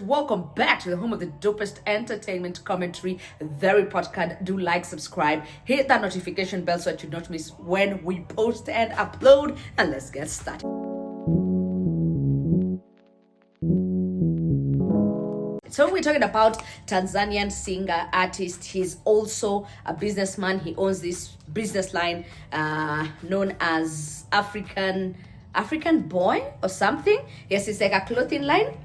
Welcome back to the home of the dopest entertainment commentary, Very Podcast. Do like, subscribe, hit that notification bell so that you don't miss when we post and upload. And let's get started. So we're talking about Tanzanian singer, artist. He's also a businessman. He owns this business line known as African Boy or something. Yes, it's like a clothing line.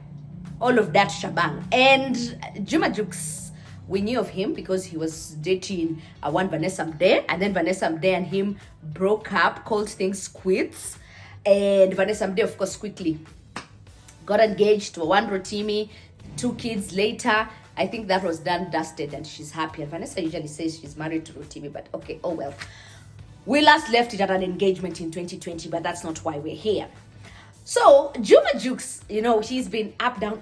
All of that shabang. And Juma Jux, we knew of him because he was dating one Vanessa Mdee, and then Vanessa Mdee and him broke up, called things quits. And Vanessa Mdee, of course, quickly got engaged to one Rotimi. 2 kids later, I think that was done, dusted, and she's happy. And Vanessa usually says she's married to Rotimi, but okay, oh well. We last left it at an engagement in 2020, but that's not why we're here. So Juma Jux, he's been up, down,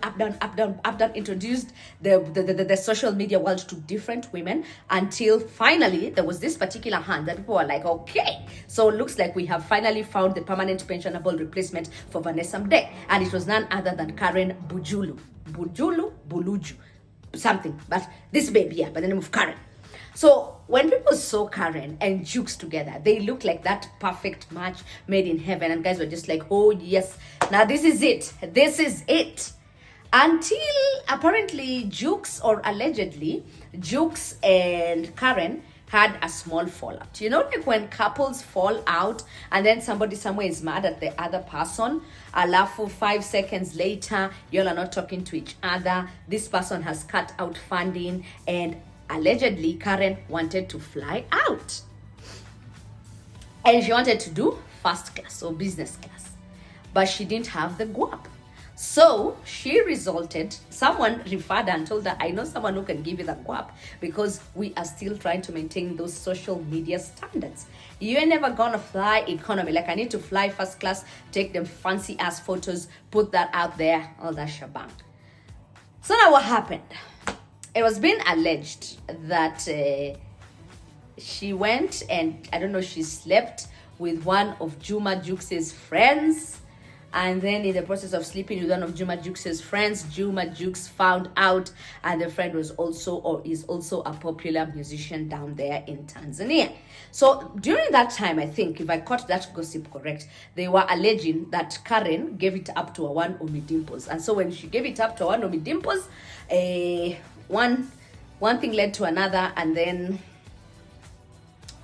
introduced the social media world to different women until finally there was this particular hand that people were like, okay, so it looks like we have finally found the permanent pensionable replacement for Vanessa Mdee. And it was none other than Karen Buluju, something. But this baby, by the name of Karen. So when people saw Karen and Jukes together, they looked like that perfect match made in heaven. And guys were just like, oh yes, now this is it. This is it. Until apparently Jukes, or allegedly, Jukes and Karen had a small fallout. You know, like when couples fall out and then somebody somewhere is mad at the other person, alafu 5 seconds later, y'all are not talking to each other. This person has cut out funding, and allegedly, Karen wanted to fly out. And she wanted to do first class or business class. But she didn't have the guap. So someone referred and told her, I know someone who can give you the guap, because we are still trying to maintain those social media standards. You ain't never gonna fly economy. Like, I need to fly first class, take them fancy ass photos, put that out there, all that shabang. So now what happened? It was being alleged that she went and, I don't know, she slept with one of Juma Jukes' friends. And then in the process of sleeping with one of Juma Jukes' friends, Juma Jux found out, and the friend was also, or is also, a popular musician down there in Tanzania. So during that time, I think, if I caught that gossip correct, they were alleging that Karen gave it up to a one Omi Dimples. And so when she gave it up to a one Omi Dimples, one thing led to another, and then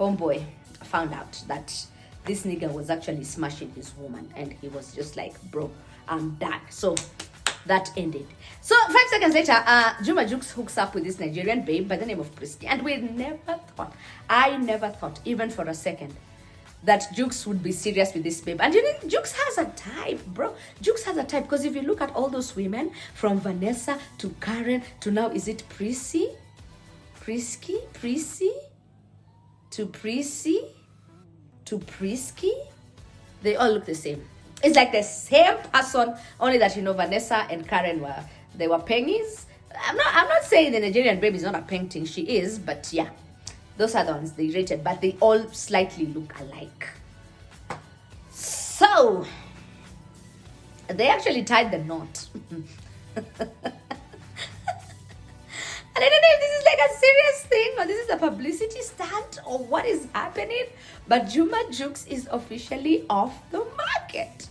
homeboy found out that this nigga was actually smashing his woman, and he was just like, bro, I'm done. So that ended. So 5 seconds later, Juma Jux hooks up with this Nigerian babe by the name of Priscilla, and I never thought, even for a second, that Jux would be serious with this babe. And Jux has a type, bro. Jux has a type, because if you look at all those women, from Vanessa to Karen to now, is it Prissy to Prisky? They all look the same. It's like the same person, only that, Vanessa and Karen were pengies. I'm not saying the Nigerian babe is not a painting. She is, but yeah. Those are the ones they rated, but they all slightly look alike. So, they actually tied the knot. And I don't know if this is like a serious thing, or this is a publicity stunt, or what is happening, but Juma Jux is officially off the market.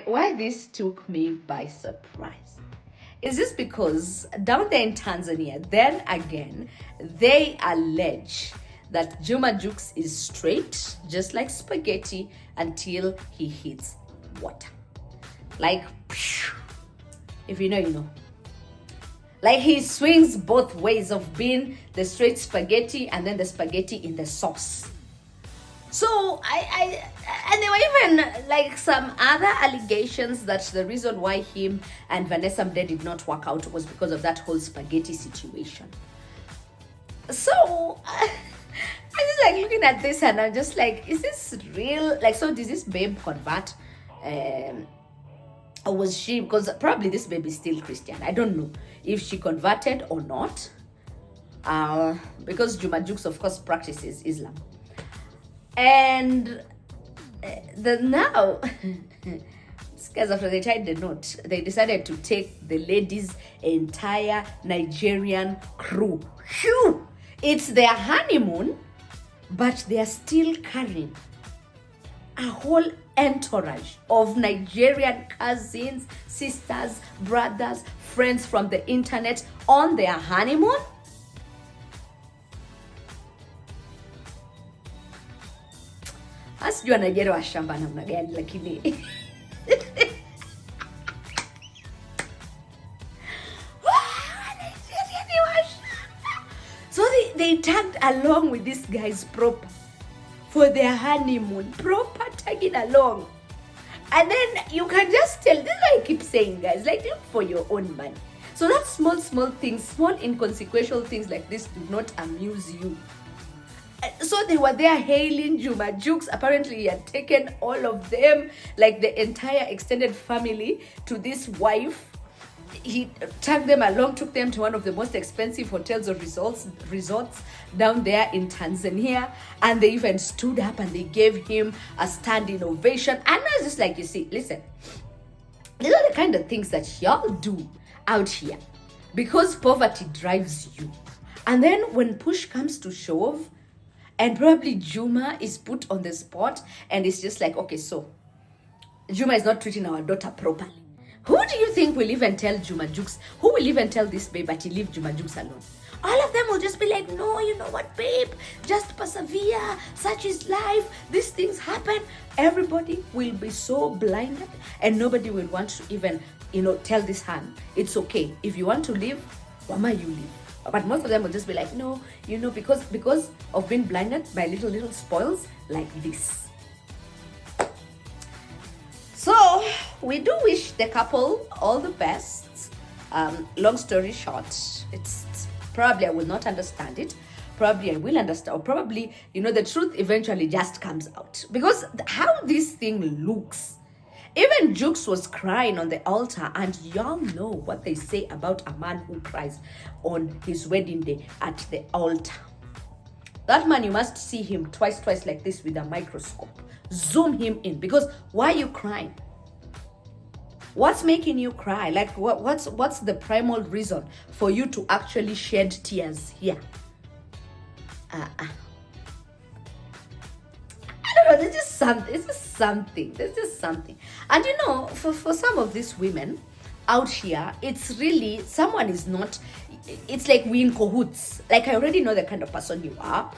Why this took me by surprise is this because down there in Tanzania, then again, they allege that Juma Jux is straight, just like spaghetti, until he hits water. Like, if you know, you know. Like, he swings both ways of being the straight spaghetti and then the spaghetti in the sauce. So and there were even like some other allegations that the reason why him and Vanessa Mdee did not work out was because of that whole spaghetti situation. So I just like looking at this, and I'm just like, is this real? Like, so does this babe convert Or was she, because probably this baby is still Christian. I don't know if she converted or not. Because Juma Jux, of course, practices Islam. And now, these guys, after they tied the knot, they decided to take the ladies' entire Nigerian crew. Phew! It's their honeymoon, but they are still carrying a whole entourage of Nigerian cousins, sisters, brothers, friends from the internet on their honeymoon. Asijua Nigeria wa shamba namna gani lakini so they tagged along with these guys proper for their honeymoon, proper tagging along. And then you can just tell, this is why I keep saying, guys, like, look for your own money. So that small things, small inconsequential things like this do not amuse you. So they were there hailing Juma Jukes. Apparently he had taken all of them, like the entire extended family, to this wife. He tagged them along, took them to one of the most expensive hotels or resorts down there in Tanzania, and they even stood up and they gave him a standing ovation. And I was just like, you see, listen, these are the kind of things that y'all do out here because poverty drives you. And then when push comes to shove, and probably Juma is put on the spot, and it's just like, okay, so Juma is not treating our daughter properly. Who do you think will even tell Juma Jux? Who will even tell this babe that he leave Juma Jux alone? All of them will just be like, no, you know what, babe? Just persevere. Such is life. These things happen. Everybody will be so blinded, and nobody will want to even, tell this hand, it's okay. If you want to leave, Mama, you leave. But most of them will just be like, no, because of being blinded by little spoils like this. So we do wish the couple all the best. Long story short, it's probably I will not understand it. Probably I will understand, or probably, the truth eventually just comes out. Because how this thing looks, even Jukes was crying on the altar, and y'all know what they say about a man who cries on his wedding day at the altar. That man, you must see him twice like this with a microscope. Zoom him in, because why are you crying? What's making you cry? Like, what's the primal reason for you to actually shed tears here? I don't know, there's just something. And for some of these women out here, it's really, someone is not, it's like we in cahoots. Like, I already know the kind of person you are.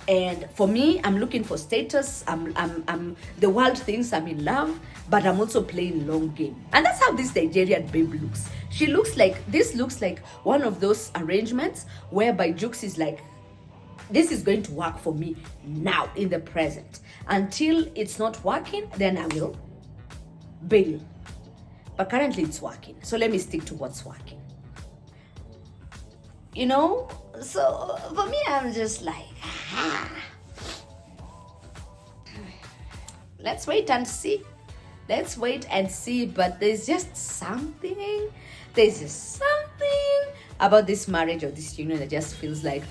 And for me, I'm looking for status. I'm the world thinks I'm in love, but I'm also playing long game. And that's how this Nigerian babe looks. This looks like one of those arrangements whereby Jukes is like, this is going to work for me now in the present. Until it's not working, then I will bail. But currently it's working. So let me stick to what's working. So for me, I'm just like, let's wait and see. But there's just something about this marriage or this union that just feels like,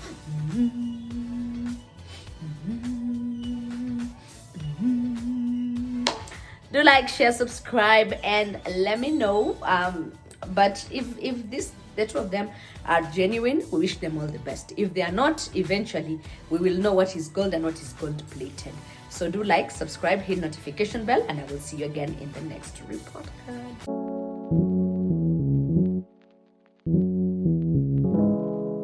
do like, share, subscribe, and let me know. But if the two of them are genuine, we wish them all the best. If they are not, eventually we will know what is gold and what is gold plated. So do like, subscribe, hit notification bell, and I will see you again in the next report card.